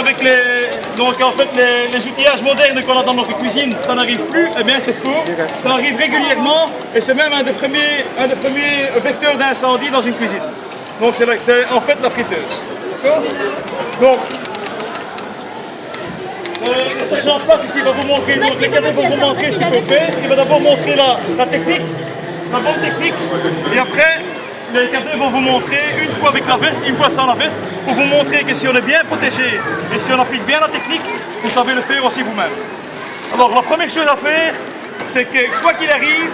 avec les outillages modernes qu'on a dans notre cuisine, ça n'arrive plus, eh bien c'est faux. Ça arrive régulièrement et c'est même un des premiers vecteurs d'incendie dans une cuisine. Donc c'est en fait la friteuse. D'accord? Donc, le sergent de place ici va vous montrer, donc les cadets vont vous montrer ce qu'il faut faire. Il va d'abord montrer la technique, la bonne technique, et après les cadets vont vous montrer, une fois avec la veste, une fois sans la veste, pour vous montrer que si on est bien protégé et si on applique bien la technique, vous savez le faire aussi vous-même. Alors la première chose à faire, c'est que quoi qu'il arrive,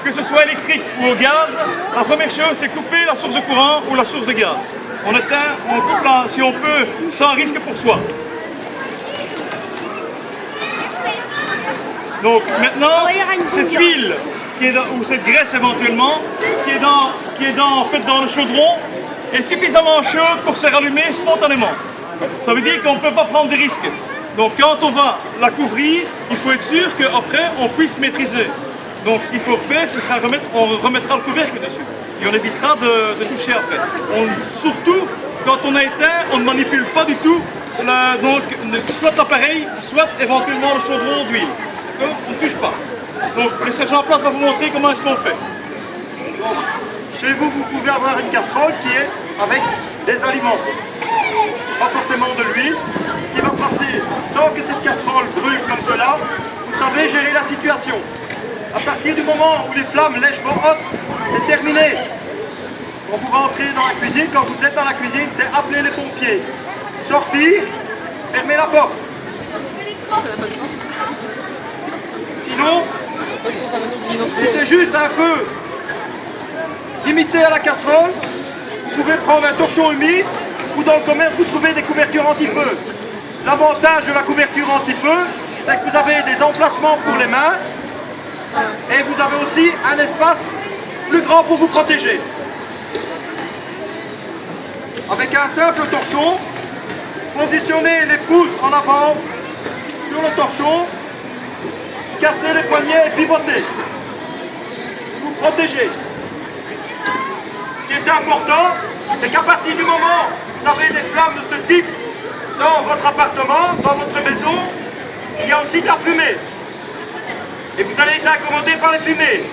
que ce soit électrique ou au gaz, la première chose c'est couper la source de courant ou la source de gaz. On éteint, on coupe si on peut, sans risque pour soi. Donc maintenant, cette huile ou cette graisse éventuellement, qui est en fait dans le chaudron, est suffisamment chaude pour se rallumer spontanément. Ça veut dire qu'on ne peut pas prendre de risques. Donc quand on va la couvrir, il faut être sûr qu'après on puisse maîtriser. Donc ce qu'il faut faire, ce sera on remettra le couvercle dessus. Et on évitera de toucher après. Surtout, quand on a éteint, on ne manipule pas du tout soit l'appareil, soit éventuellement le chaudron d'huile. On ne touche pas. Donc le sergent en place va vous montrer comment est-ce qu'on fait. Donc, chez vous, vous pouvez avoir une casserole qui est avec des aliments. Pas forcément de l'huile. Ce qui va se passer, tant que cette casserole brûle comme cela, vous savez gérer la situation. À partir du moment où les flammes lèchement hop, c'est terminé. Quand vous rentrez dans la cuisine, quand vous êtes dans la cuisine, c'est appeler les pompiers. Sortir, fermer la porte. Sinon, si c'est juste un feu limité à la casserole, vous pouvez prendre un torchon humide ou dans le commerce vous trouvez des couvertures anti-feu. L'avantage de la couverture anti-feu, c'est que vous avez des emplacements pour les mains et vous avez aussi un espace plus grand pour vous protéger. Avec un simple torchon, positionnez les pouces en avant sur le torchon, cassez les poignets et pivotez. Vous protégez. Ce qui est important, c'est qu'à partir du moment où vous avez des flammes de ce type dans votre appartement, dans votre maison, il y a aussi de la fumée. Et vous allez être incommodé par les fumées.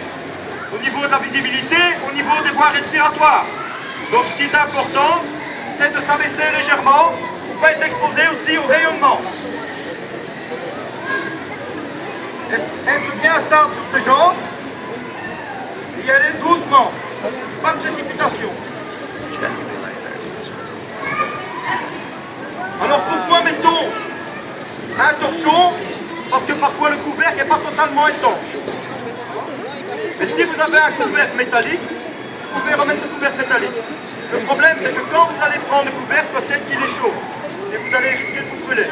Au niveau de la visibilité, au niveau des voies respiratoires. Donc ce qui est important, c'est de s'abaisser légèrement pour ne pas être exposé aussi au rayonnement. Être bien stable sur ces jambes et y aller doucement, pas de précipitation. Alors pourquoi mettons un torchon? Parce que parfois le couvercle n'est pas totalement étanche. Mais si vous avez un couvercle métallique, vous pouvez remettre le couvercle métallique. Le problème c'est que quand vous allez prendre le couvercle, peut-être qu'il est chaud et vous allez risquer de vous brûler.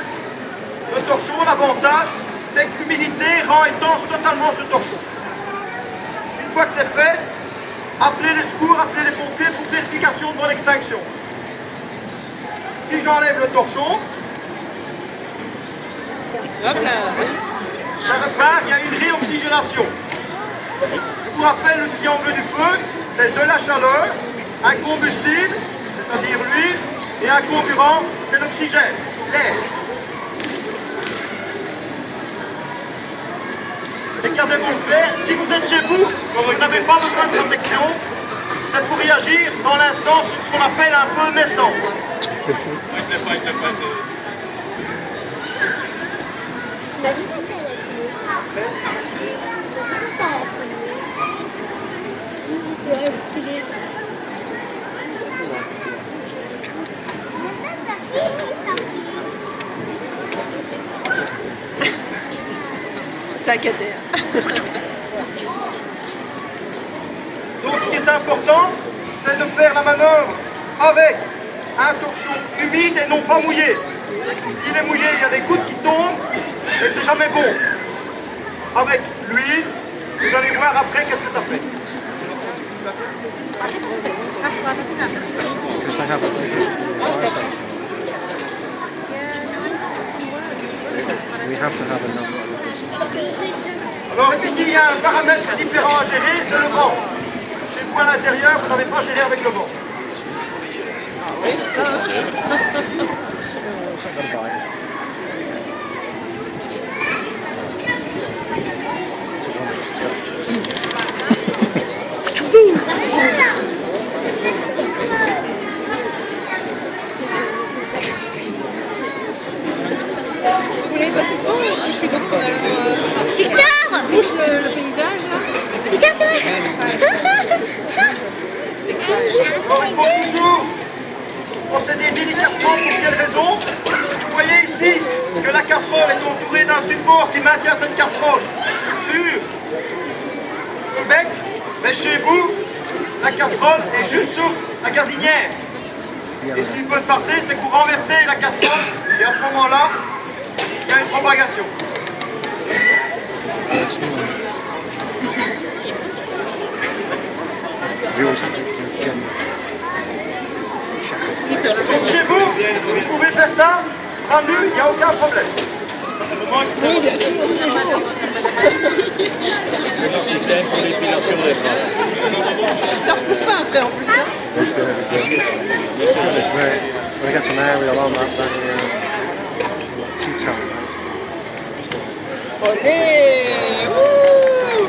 Le torchon, l'avantage, c'est que l'humidité rend étanche totalement ce torchon. Une fois que c'est fait, appelez les secours, appelez les pompiers pour vérification de votre extinction. Si j'enlève le torchon, ça repart, il y a une réoxygénation. Je vous rappelle le triangle du feu, c'est de la chaleur, un combustible, c'est-à-dire l'huile, et un comburant, c'est l'oxygène, l'air. Les cadets vont le faire. Si vous êtes chez vous, vous n'avez pas besoin de protection, c'est pour réagir dans l'instant sur ce qu'on appelle un feu naissant. T'inquiète. Donc ce qui est important, c'est de faire la manœuvre avec un torchon humide et non pas mouillé. S'il est mouillé, il y a des gouttes qui tombent et c'est jamais bon. Avec l'huile, vous allez voir après qu'est-ce que ça fait. Alors ici, il y a un paramètre différent à gérer, c'est le vent. Chez vous à l'intérieur, vous n'avez pas géré avec le vent. Oui, c'est ça. Vous voulez passer devant ou est-ce que je suis grande alors Victor bouge le paysage là. Victor, c'est vrai. Alors, il faut toujours procéder délicatement. Pour quelle raison? Vous voyez ici que la casserole est entourée d'un support qui maintient cette casserole sur le bec, mais chez vous, la casserole est juste sur la gazinière. Et ce qui peut se passer, c'est que vous renversez la casserole et à ce moment-là, il y a une propagation. Donc chez vous, vous pouvez faire ça, à nu, il n'y a aucun problème. Oui, bien sûr, toujours. C'est un système pour l'épilation des bras. Ça repousse pas après en plus. Hein. I got some aerial on that side here. Two-tone. Olé. Ouh.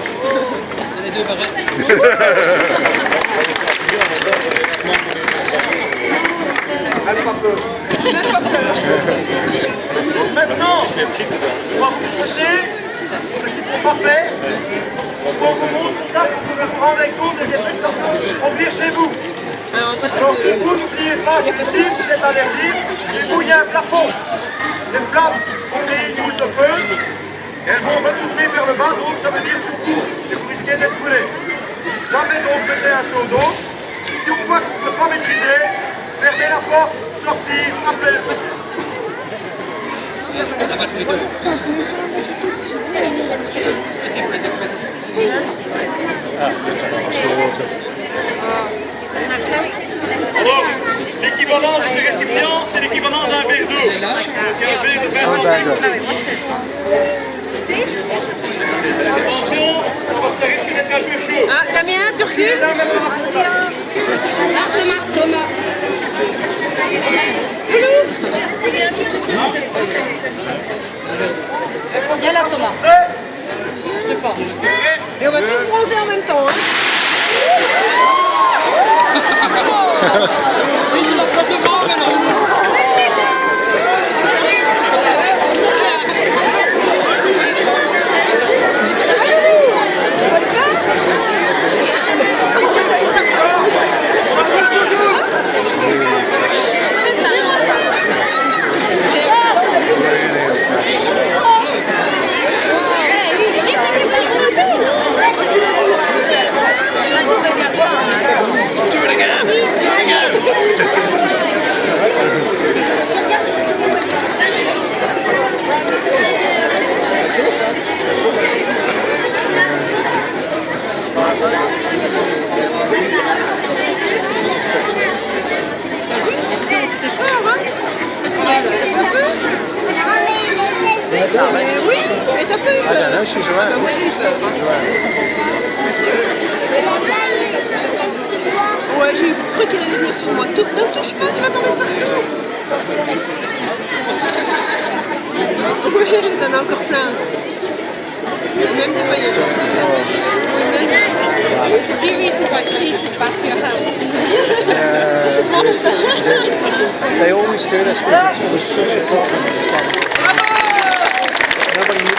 C'est les deux barrettes. Maintenant, on va vous montrer ce qu'il ne faut pas faire. On vous montre ça pour que vous prendre avec vous des effets de sortie. Revenir chez vous. Alors, Alors chez vous, n'oubliez pas que si vous êtes allergique, chez vous il y a un plafond. Les flammes vont créer une boule de feu. Et elles vont retourner vers le bas, donc ça veut dire sous vous. Et vous risquez d'être brûlé. Jamais donc jeter un seau d'eau. Si on voit qu'on ne peut pas maîtriser, fermez la porte, sortir, appelez le petit. Alors, l'équivalent de ce récipient, c'est l'équivalent d'un verre d'eau. Donc, un verre de 20 centilitres. Attention, ça risque d'être un peu chaud. Ah, Damien, tu recules. Thomas. Viens là, Thomas. Je te porte. Et on va tous bronzer en même temps. Hein. Oui, mais t'as pas eu peur. I don't know, she's right. Moi j'ai eu peur. Ouais, j'ai cru qu'il allait venir sur moi. Ne touche pas, tu vas tomber partout. Oui, t'en as encore plein. Même des paillettes. Oui, même. It's a few reasons why Pete is bad for your health. This is one of them. They always do this because it was such a problem at the time. Nobody knew.